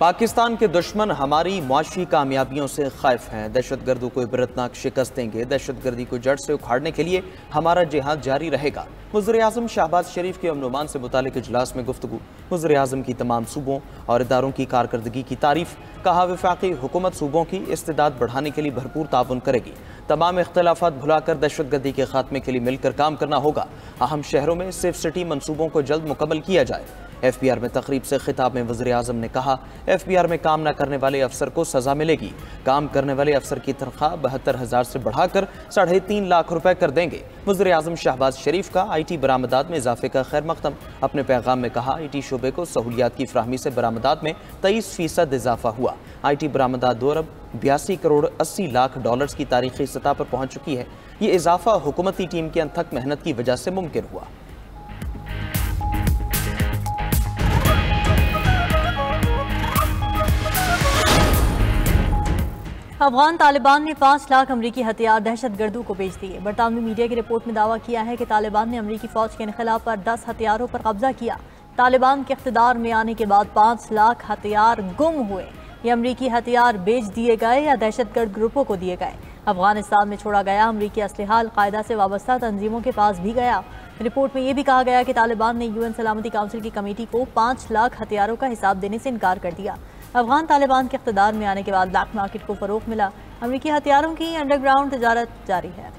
पाकिस्तान के दुश्मन हमारी मुआशी कामयाबियों से खौफ हैं। दहशतगर्दों को इबरतनाक शिकस्त देंगे। दहशतगर्दी को जड़ से उखाड़ने के लिए हमारा जिहाद जारी रहेगा। वज़ीर-ए-आज़म शहबाज शरीफ के अमन-ओ-अमान से मुतालिक इजलास में गुफ्तगू। वज़ीर-ए-आज़म की तमाम सूबों और इदारों की कारकर्दगी की तारीफ। कहा, वफाकी हुकूमत सूबों की इस्तेदाद बढ़ाने के लिए भरपूर ताउन करेगी। तमाम इख्तलाफात भुलाकर दहशतगर्दी के खात्मे के लिए मिलकर काम करना होगा। अहम शहरों में सेफ सिटी मनसूबों को जल्द मुकम्मल किया जाए। FBR में तकरीब से खिताब में वज़ीर-ए-आज़म ने कहा, FBR में काम न करने वाले अफसर को सजा मिलेगी। काम करने वाले अफसर की तनख्वाह 72,000 से बढ़ाकर 3.5 लाख रुपए कर देंगे। वज़ीर-ए-आज़म शहबाज शरीफ का IT बरामदात में इजाफे का खैर मकदम। अपने पैगाम में कहा, IT शोबे को सहूलियात की फराहमी से बरामदात में 23% इजाफा हुआ। IT बरामदात 2 Arab 82 crore 80 lakh dollars की तारीखी सतह पर पहुंच चुकी है। ये इजाफा हुकूमती टीम की अनथक मेहनत की वजह से मुमकिन हुआ। अफगान तालिबान ने 5 लाख अमरीकी हथियार दहशतगर्दों को बेच दिए। बरतानवी मीडिया की रिपोर्ट में दावा किया है कि तालिबान ने अमरीकी फौज के इनखिलाफ पर 10 हथियारों पर कब्जा किया। तालिबान के इख्तिदार में आने के बाद 5 लाख हथियार गुम हुए। ये अमरीकी हथियार बेच दिए गए या दहशतगर्द ग्रुपों को दिए गए। अफगानिस्तान में छोड़ा गया अमरीकी असलहा अल-कायदा से वाबस्ता तंजीमों के पास भी गया। रिपोर्ट में यह भी कहा गया कि तालिबान ने UN सलामती काउंसिल की कमेटी को 5 लाख हथियारों का हिसाब देने से इनकार कर दिया। अफगान तालिबान के इख्तिदार में आने के बाद ब्लैक मार्केट को फरोग मिला। अमरीकी हथियारों की अंडरग्राउंड तजारत जारी है।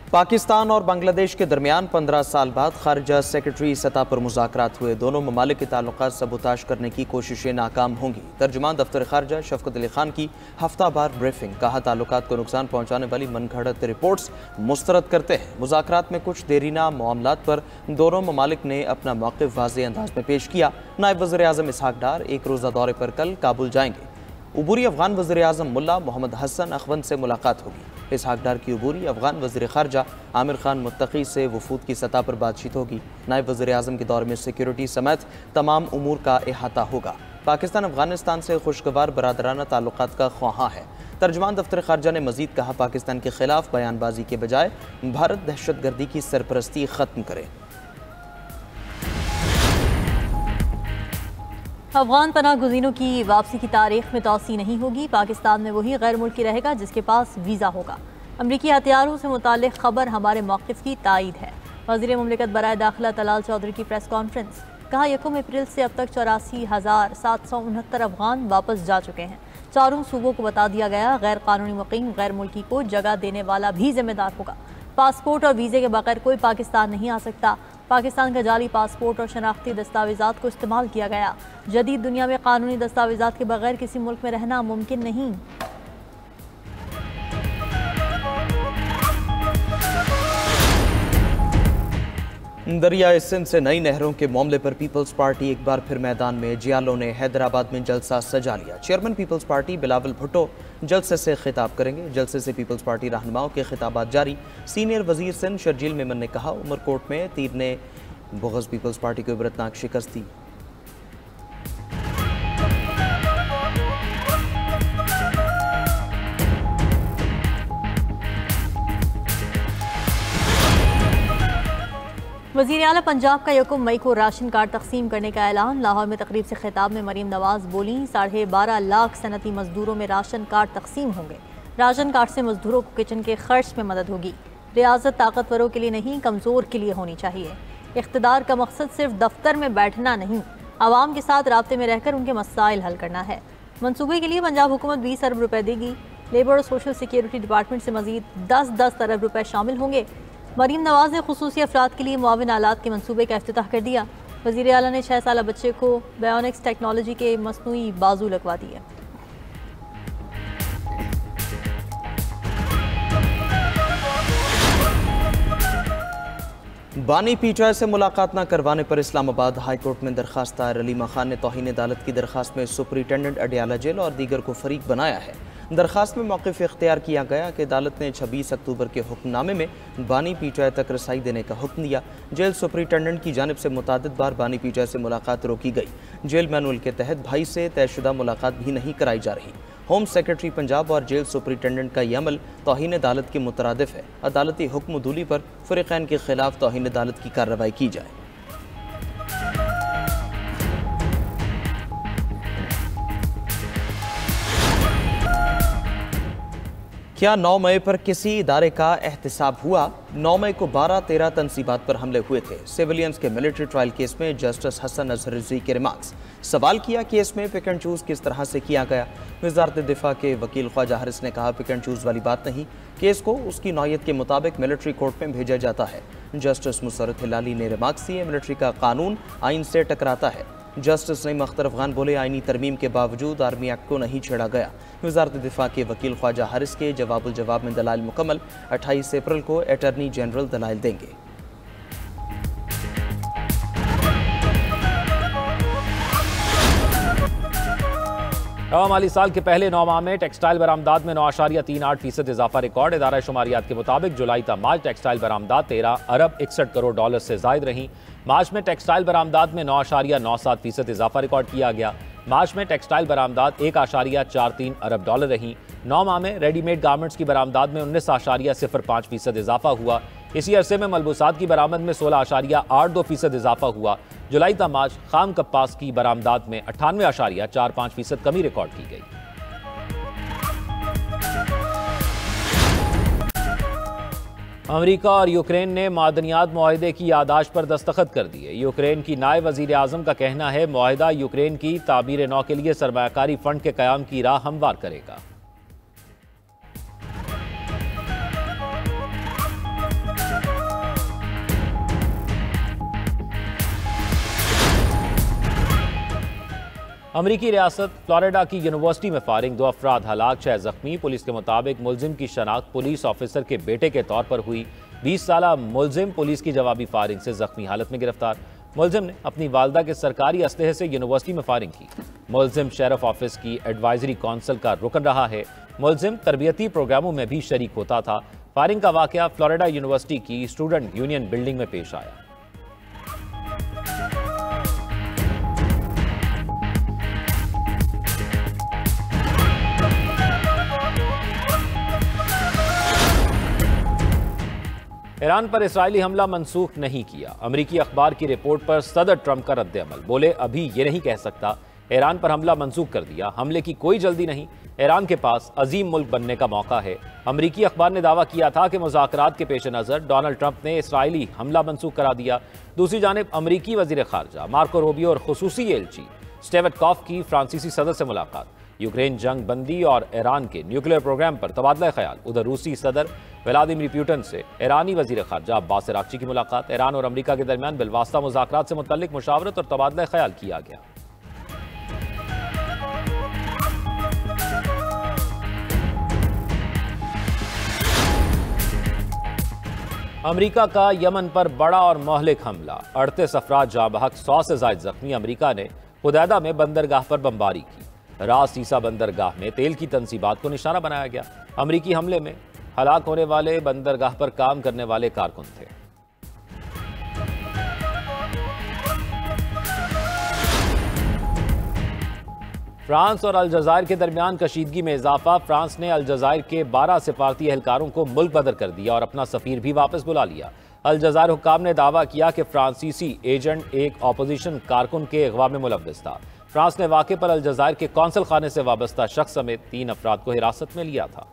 पाकिस्तान और बांग्लादेश के दरमियान 15 साल बाद खारजा सेक्रेटरी सतह पर मुज़ाकरात हुए। दोनों ममालिक के ताल्लुकात सबूताश करने की कोशिशें नाकाम होंगी। तर्जुमान दफ्तर खारजा शफकत अली खान की हफ्तावार ब्रीफिंग। कहा, ताल्लुकात को नुकसान पहुंचाने वाली मनगढ़ंत रिपोर्ट्स मुस्तरद करते हैं। मुज़ाकरात में कुछ देरीना मामलात पर दोनों ममालिक ने अपना मौक़िफ़ वाज़ेह अंदाज में पेश किया। नायब वज़ीर-ए-आज़म इसहाक डार एक रोज़ा दौरे पर कल काबुल जाएंगे। उबूरी अफगान वज़ीर-ए-आज़म मुल्ला मोहम्मद हसन अखवंद से मुलाकात होगी। इसहाक डार की उबूरी अफगान वज़ीर ख़ारजा आमिर खान मुत्तकी से वफूद की सतह पर बातचीत होगी। नायब वज़ीर-ए-आज़म के दौरे में सिक्योरिटी समेत तमाम उमूर का अहाता होगा। पाकिस्तान अफगानिस्तान से खुशगवार बरादराना ताल्लुकात का ख्वाहां है। तर्जुमान दफ्तर ख़ारजा ने मज़ीद कहा, पाकिस्तान के खिलाफ बयानबाजी के बजाय भारत दहशतगर्दी की सरपरस्ती ख़त्म करे। अफगान पनाह गुज़ीरों की वापसी की तारीख में तौसी नहीं होगी। पाकिस्तान में वही गैर मुल्की रहेगा जिसके पास वीज़ा होगा। अमरीकी हथियारों से मुतालिक खबर हमारे मौक़िफ़ की तायद है। वज़ीर मुमलिकत बराए दाखिला तलाल चौधरी की प्रेस कॉन्फ्रेंस। कहा, 1 अप्रैल से अब तक 84,769 अफगान वापस जा चुके हैं। चारों सूबों को बता दिया गया, गैर कानूनी मुकीम गैर मुल्की को जगह देने वाला भी जिम्मेदार होगा। पासपोर्ट और वीज़े के बगैर कोई पाकिस्तान नहीं आ सकता। पाकिस्तान का जाली पासपोर्ट और शनाख्ती दस्तावेज़ात को इस्तेमाल किया गया। जदीद दुनिया में कानूनी दस्तावेज़ात के बगैर किसी मुल्क में रहना मुमकिन नहीं। दरियाए सिंध से नई नहरों के मामले पर पीपल्स पार्टी एक बार फिर मैदान में। जियालों ने हैदराबाद में जलसा सजा लिया। Chairman Peoples Party Bilawal Bhutto जलसे से खिताब करेंगे। जलसे से पीपल्स पार्टी रहनुमाओं के खिताबात जारी। सीनियर वजीर सिंध शर्जील मेमन ने कहा, उमरकोट में तीर ने बुग़ज़ पीपल्स पार्टी को इबरतनाक शिकस्त दी। वज़ीर आला पंजाब का 1 मई को राशन कार्ड तकसीम करने का ऐलान। लाहौर में तकरीब से खिताब में मरीम नवाज बोली, 12.5 लाख सनती मजदूरों में राशन कार्ड तकसीम होंगे। राशन कार्ड से मजदूरों को किचन के खर्च में मदद होगी। रियासत ताकतवरों के लिए नहीं, कमज़ोर के लिए होनी चाहिए। इख्तिदार का मकसद सिर्फ दफ्तर में बैठना नहीं, आवाम के साथ राब्ते में रहकर उनके मसाइल हल करना है। मनसूबे के लिए पंजाब हुकूमत 20 अरब रुपए देगी। लेबर और सोशल सिक्योरिटी डिपार्टमेंट से मजीद 10-10 अरब रुपए शामिल होंगे। मरीम नवाज ने खुसूसी अफराद के लिए मुआविन आलात के मनसूबे का इफ्तिताह कर दिया। वज़ीर आला ने 6 साला बच्चे को बायोनिक्स टेक्नोलॉजी के मसनूई बाजू लगवा दिए। बानी पीटीआई से मुलाकात न करवाने पर इस्लामाबाद हाई कोर्ट में दरखास्त दायर। अलीमा खान ने तौहीन अदालत की दरखास्त में सुपरिटेंडेंट अडियाला जेल और दीगर को फरीक बनाया है। दरखास्त में मौक़िफ़ इख्तियार किया गया कि अदालत ने 26 अक्टूबर के हुक्मनामे में बानी पीटीआई तक रसाई देने का हुक्म दिया। जेल सुपरिटेंडेंट की जानिब से मुतादिद बार बानी पीटीआई से मुलाकात रोकी गई। जेल मैनुअल के तहत भाई से तयशुदा मुलाकात भी नहीं कराई जा रही। होम सेक्रेटरी पंजाब और जेल सुपरिटेंडेंट का यह अमल तौहीन अदालत के मुतरादिफ है। अदालती हुक्म उदूली पर फ़रीक़ैन के खिलाफ तौहीन अदालत की कार्रवाई की जाए। क्या 9 मई पर किसी इदारे का एहतिसाब हुआ? 9 मई को 12-13 तनसीबात पर हमले हुए थे। सिविलियंस के मिलिट्री ट्रायल केस में जस्टिस हसन अजहर रिजवी के रिमार्क्स। सवाल किया केस में पिक एंड चूज़ किस तरह से किया गया। वज़ारत दिफा के वकील ख्वाजा हारिस ने कहा पिक एंड चूज़ वाली बात नहीं, केस को उसकी नौयत के मुताबिक मिलिट्री कोर्ट में भेजा जाता है। जस्टिस मुसर्रत हिलाली ने रिमार्क्स दिए मिलिट्री का कानून आइन से टकराता है। जस्टिस नईम अख्तर अफगान बोले आइनी तरमीम के बावजूद आर्मी एक्ट को नहीं छेड़ा गया। वज़ारत दिफा के वकील ख्वाजा हारिस के जवाबुल जवाब में दलाइल मुकम्मल। 28 अप्रैल को अटॉर्नी जनरल दलाइल देंगे। नवा माली साल के पहले 9 माह में टेक्सटाइल बरामदात में 9.38% इजाफा रिकॉर्ड। इदारा शुमारियात के मुताबिक जुलाई तक मार्च टेक्सटाइल बरामदात 13 अरब 61 करोड़ डॉलर से जायद रहीं। मार्च में टेक्सटाइल बरामदात में 9.97% इजाफा रिकॉर्ड किया गया। मार्च में टेक्सटाइल बरामदात 1.43 अरब डॉलर रहीं। 9 माह में रेडीमेड गारमेंट्स की बरामदात में 19.05% इजाफा हुआ। इसी अरसे में मलबूसात की बरामद में 16.82% इजाफा हुआ। जुलाई तक मार्च खाम कपास की बरामदात में 98.45% कमी रिकॉर्ड की गई। अमेरिका और यूक्रेन ने मादनियात मुआहदे की यादाश्त पर दस्तखत कर दिए। यूक्रेन की नायब वज़ीर आज़म का कहना है मुआहदा यूक्रेन की तामीर नौ के लिए सरमायाकारी फंड के क़याम की राह हमवार करेगा। अमरीकी रियासत फ्लोरिडा की यूनिवर्सिटी में फायरिंग, 2 अफराद हलाक, 6 जख्मी। पुलिस के मुताबिक मुलजिम की शनाख्त पुलिस ऑफिसर के बेटे के तौर पर हुई। 20 साला मुलजिम पुलिस की जवाबी फायरिंग से जख्मी हालत में गिरफ्तार। मुलजिम ने अपनी वालदा के सरकारी असलहे से यूनिवर्सिटी में फायरिंग की। मुलजिम शेरिफ ऑफिस की एडवाइजरी काउंसिल का रुकन रहा है। मुलजिम तरबियती प्रोग्रामों में भी शरीक होता था। फायरिंग का वाकया फ्लोरिडा यूनिवर्सिटी की स्टूडेंट यूनियन बिल्डिंग में पेश आया। ईरान पर इस्राएली हमला मंसूख नहीं किया। अमरीकी अखबार की रिपोर्ट पर सदर ट्रंप का रद्द-ए-अमल। बोले अभी ये नहीं कह सकता ईरान पर हमला मंसूख कर दिया। हमले की कोई जल्दी नहीं। ईरान के पास अजीम मुल्क बनने का मौका है। अमरीकी अखबार ने दावा किया था कि मुज़ाकरात के पेश नज़र डोनाल्ड ट्रंप ने इसराइली हमला मंसूख करा दिया। दूसरी जानिब अमरीकी वज़ीर ख़ारजा मार्को रूबियो और खुसूसी एलची स्टेवटकॉफ की फ्रांसीसी सदर से मुलाकात। यूक्रेन जंग बंदी और ईरान के न्यूक्लियर प्रोग्राम पर तबादला ख्याल। उधर रूसी सदर व्लादिमीर पुतिन से ईरानी वज़ीर ख़ारजा अब्बास अराग़ची की मुलाकात। ईरान और अमरीका के दरमियान बिलवास्ता मुज़ाकरात से मुतल्लिक मुशावरत और तबादला ख्याल किया गया। अमरीका का यमन पर बड़ा और मोहलिक हमला, 38 अफराद जाँ बहक, 100 से ज़ायद जख्मी। अमरीका ने हुदैदा में बंदरगाह पर बमबारी की। रास सीसा बंदरगाह में तेल की तनसीबात को निशाना बनाया गया। अमरीकी हमले में हलाक होने वाले बंदरगाह पर काम करने वाले कारकुन थे। फ्रांस और अलजायर के दरमियान कशीदगी में इजाफा। फ्रांस ने अलजायर के 12 सिफारती एहलकारों को मुल्क बदर कर दिया और अपना सफीर भी वापस बुला लिया। अलजायर हुक्काम ने दावा किया कि फ्रांसीसी एजेंट एक अपोजिशन कारकुन के अगवा में मुलव्वस था। फ्रांस ने वाक़े पर अलजायर के कौंसल खाने से वाबस्ता शख्स समेत 3 अफराद को हिरासत में लिया था।